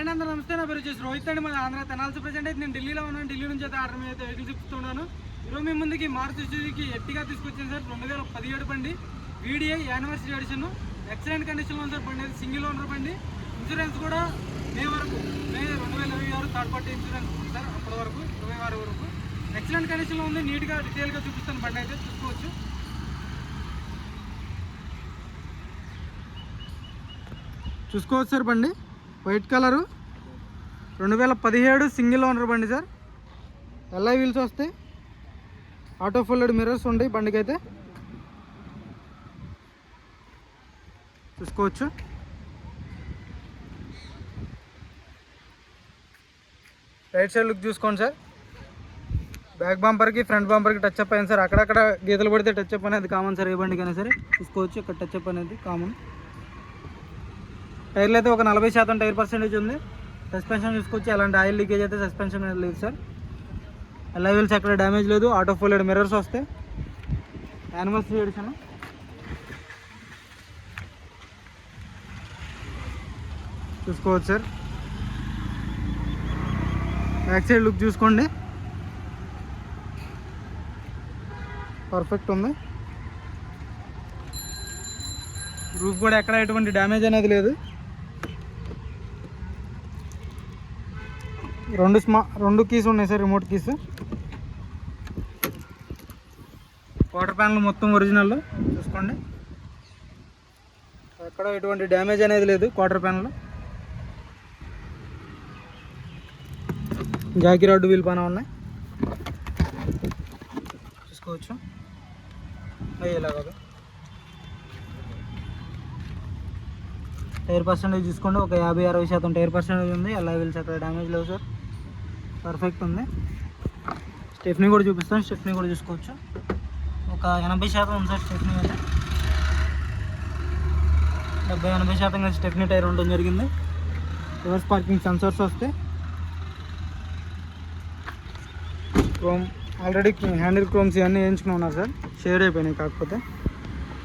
Hi అందరూ నమస్తే. నా పేరు వచ్చేసి రోహిత్ అండి. మన ఆంధ్ర తెనాల్సి ప్రజెంట్ అయితే నేను ఢిల్లీలో ఉన్నాను. ఢిల్లీ నుంచి అయితే ఆర్డర్ మీద అయితే వెహికల్ చెప్తున్నాను. ఈరోజు మీ ముందుకి మారుతి సుజుకి ఎర్టిగా తీసుకొచ్చాను సార్. 2017 బండి, వీడిఐ యానివర్సరీ ఎడిషన్. ఎక్సలెంట్ కండిషన్లో ఉంది సార్. బండి అయితే సింగిల్ ఓనర్ బండి. ఇన్సూరెన్స్ కూడా మే 2026 థర్డ్ పార్టీ ఇన్సూరెన్స్ ఉంది సార్. అప్పటి వరకు 26 వరకు ఎక్సలెంట్ కండిషన్లో ఉంది. నీట్గా డీటెయిల్గా చూపిస్తాను. బండి అయితే చూసుకోవచ్చు సార్. బండి వైట్ కలరు, 2017 సింగిల్ ఓనర్ బండి సార్. ఎల్ఐ వీల్స్ వస్తాయి, ఆటో ఫోల్డెడ్ మిర్రర్స్ ఉంటాయి బండికి అయితే. చూసుకోవచ్చు. రైట్ సైడ్ లుక్ చూసుకోండి సార్. బ్యాక్ బంపర్కి ఫ్రంట్ బంపర్కి టచ్ అప్ అయింది సార్. అక్కడక్కడ గీతలు పడితే టచ్ అప్ అనేది కామన్ సార్. ఏ బండికైనా సరే చూసుకోవచ్చు. ఇక్కడ టచ్ అప్ అనేది కామన్. టైర్లు అయితే ఒక 40% టైర్ పర్సెంటేజ్ ఉంది. సస్పెన్షన్ చూసుకోవచ్చు. ఎలాంటి ఆయిల్ లీకేజ్ అయితే సస్పెన్షన్ లేదు సార్. ఎల్ఐ వీల్స్ ఎక్కడ డ్యామేజ్ లేదు. ఆటో ఫోల్డెడ్ మిర్రర్స్ వస్తాయి. Anniversary edition. చూసుకోవచ్చు సార్. బ్యాక్ సైడ్ లుక్ చూసుకోండి. పర్ఫెక్ట్ ఉంది. రూఫ్ కూడా ఎక్కడ ఎటువంటి డ్యామేజ్ అనేది లేదు. రెండు కీస్ ఉన్నాయి sir, remote keys. Water panel మొత్తం ఒరిజినల్ చూసుకోండి. ఎక్కడ ఎటువంటి డ్యామేజ్ అనేది లేదు. క్వార్టర్ ప్యానల్, జాకీ రాడ్ వీల్ పైన ఉన్నాయి చూసుకోవచ్చు. ఇలాగ టైర్ పర్సెంటేజ్ చూసుకోండి. ఒక 50-60% టైర్ పర్సెంటేజ్ ఉంది. ఎల్ఐ వీల్స్ అక్కడ డ్యామేజ్ లేవు సార్. పర్ఫెక్ట్ ఉంది. స్టెఫ్నీ కూడా చూపిస్తాను. స్టెఫ్నీ కూడా చూసుకోవచ్చు. ఒక 80% ఉంది సార్ స్టెఫ్నీ అయితే. 70-80% స్టెఫ్నీ టైర్ ఉండడం జరిగింది. రివర్స్ పార్కింగ్ సెన్సర్స్ వస్తాయి. క్రోమ్ ఆల్రెడీ హ్యాండిల్ క్రోమ్స్ ఇవన్నీ వేయించుకుని ఉన్నారు సార్. షేడ్ అయిపోయినాయి కాకపోతే.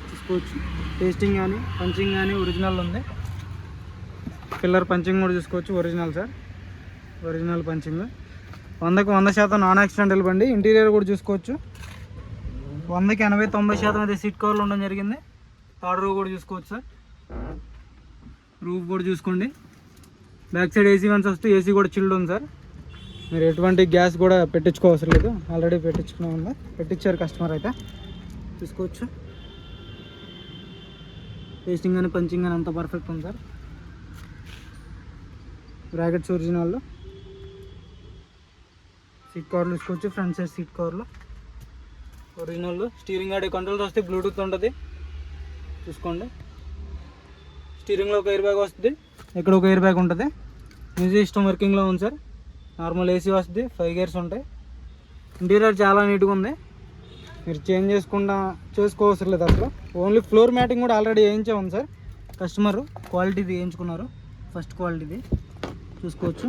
చూసుకోవచ్చు. టేస్టింగ్ కానీ పంచింగ్ కానీ ఒరిజినల్ ఉంది. పిల్లర్ పంచింగ్ కూడా చూసుకోవచ్చు. Original sir. Original punching. 100కి 100% నాన్ యాక్సిడెంటల్ బండి. ఇంటీరియర్ కూడా చూసుకోవచ్చు. 100కి 80-90% అయితే సీట్ కవర్లు ఉండడం జరిగింది. థర్డ్ రో కూడా చూసుకోవచ్చు సార్. రూఫ్ కూడా చూసుకోండి. బ్యాక్ సైడ్ ఏసీ వన్స్ వస్తే ఏసీ కూడా చిల్డ్ ఉంది సార్. మీరు ఎటువంటి గ్యాస్ కూడా పెట్టించుకోవసరం లేదు. ఆల్రెడీ పెట్టించుకునే ఉంది. పెట్టించారు కస్టమర్ అయితే. చూసుకోవచ్చు. టేస్టింగ్ కానీ పంచింగ్ కానీ అంతా పర్ఫెక్ట్ ఉంది సార్. బ్రాకెట్స్ ఒరిజినల్లో. సీట్ కవర్లు చూసుకోవచ్చు. ఫ్రంట్ సైడ్ సీట్ కవర్లు ఒరిజినల్. స్టీరింగ్ ఆడే కంట్రోల్స్ వస్తే బ్లూటూత్ ఉంటుంది చూసుకోండి. స్టీరింగ్లో ఒక ఎయిర్ బ్యాగ్ వస్తుంది. ఇక్కడ ఒక ఎయిర్ బ్యాగ్ ఉంటుంది. మ్యూజిక్ సిస్టమ్ వర్కింగ్లో ఉంది సార్. నార్మల్ ఏసీ వస్తుంది. 5 గేర్స్ ఉంటాయి. ఇంటీరియర్ చాలా నీట్గా ఉంది. మీరు చేంజ్ చేసుకోవసరం లేదు అసలు. ఓన్లీ ఫ్లోర్ మ్యాటింగ్ కూడా ఆల్రెడీ వేయించే ఉంది సార్. కస్టమర్ క్వాలిటీది వేయించుకున్నారు. ఫస్ట్ క్వాలిటీది చూసుకోవచ్చు.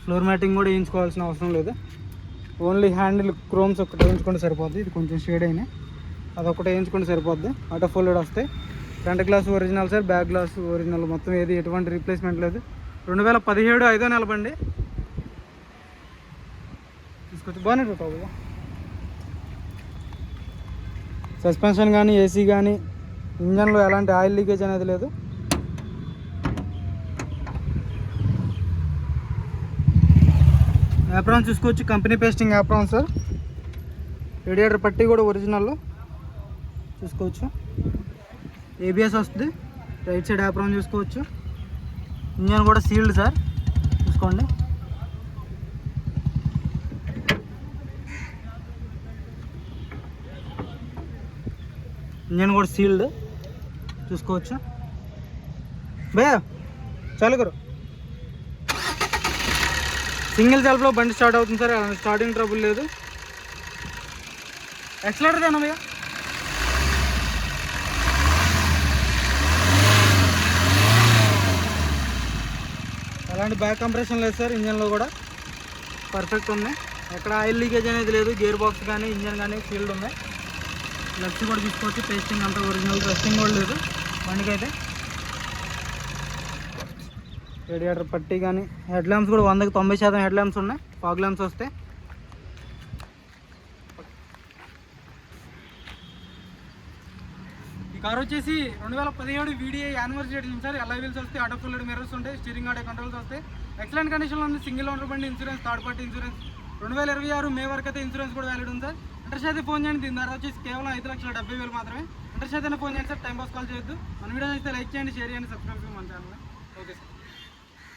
ఫ్లోర్ మ్యాటింగ్ కూడా వేయించుకోవాల్సిన అవసరం లేదు. ఓన్లీ హ్యాండిల్ క్రోమ్స్ ఒకటి వేయించుకుంటే సరిపోద్ది. ఇది కొంచెం షేడ్ అయినాయి, అదొకటి వేయించుకుంటే సరిపోద్ది. ఆటో ఫోల్డెడ్ వస్తాయి. Front glass original sir. Back glass original. మొత్తం ఏది ఎటువంటి రీప్లేస్మెంట్ లేదు. 2017 5వ నెల బండి. తీసుకొచ్చి బాగానే ఉంటుంది. సస్పెన్షన్ కానీ ఏసీ కానీ ఇంజన్లో ఎలాంటి ఆయిల్ లీకేజ్ అనేది లేదు. యాప్రాన్ చూసుకోవచ్చు. Company pasting apron sir. Radiator పట్టి కూడా ఒరిజినల్ చూసుకోవచ్చు. ఏబిఎస్ వస్తుంది. రైట్ సైడ్ యాప్రాన్ చూసుకోవచ్చు. ఇంజన్ కూడా సీల్డ్ సార్. చూసుకోండి. ఇంజన్ కూడా సీల్డ్ చూసుకోవచ్చు. భయ్యా చాలు కరు. సింగిల్ సెల్ఫ్లో బండి స్టార్ట్ అవుతుంది సార్. స్టార్టింగ్ ట్రబుల్ లేదు. ఎక్సలెటర్ దేనా భయ్యా? అలాంటి బ్యాక్ కంప్రెషన్ లేదు సార్. ఇంజన్లో కూడా పర్ఫెక్ట్ ఉంది. ఎక్కడ ఆయిల్ లీకేజ్ అనేది లేదు. గేర్ బాక్స్ కానీ ఇంజన్ కానీ సీల్డ్ ఉంది. లెఫ్ట్ కూడా తీసుకోవచ్చు. పేస్టింగ్ అంతా ఒరిజినల్. రెస్టింగ్ కూడా లేదు బండికి అయితే. రేడియేటర్ పట్టి కానీ హెడ్ ల్యాంప్స్ కూడా 100కి 90% హెడ్ ల్యాంప్స్ ఉన్నాయి, ఫాగ్ ల్యాంప్స్ వస్తాయి. ఈ కార్ వచ్చేసి 2017 VDI anniversary edition sir. Alloy wheels వస్తాయి, ఆటో ఫుల్ మిర్రర్స్ ఉంటాయి, స్టీరింగ్ ఆడే కంట్రోల్స్ వస్తాయి. ఎక్సలెంట్ కండిషన్లో ఉంది. సింగిల్ ఓనర్ బండి, insurance third party insurance 2026 May వరకు అయితే ఇన్సూరెన్స్ కూడా వ్యాలిడ్ ఉంది సార్. ఇంట్రెస్ట్ అయితే ఫోన్ చేయండి. దీని ధర వచ్చేసి కేవలం 5,70,000 మాత్రమే. ఇంట్రెస్ట్ అయితే ఫోన్ చేయండి సార్, టైం పాస్ కాల్ చేయొద్దు. మన వీడియో అయితే లైక్ చేయండి, షేర్ చేయండి, సబ్స్క్రైబ్ చేయండి మన ఛానల్. Okay sir.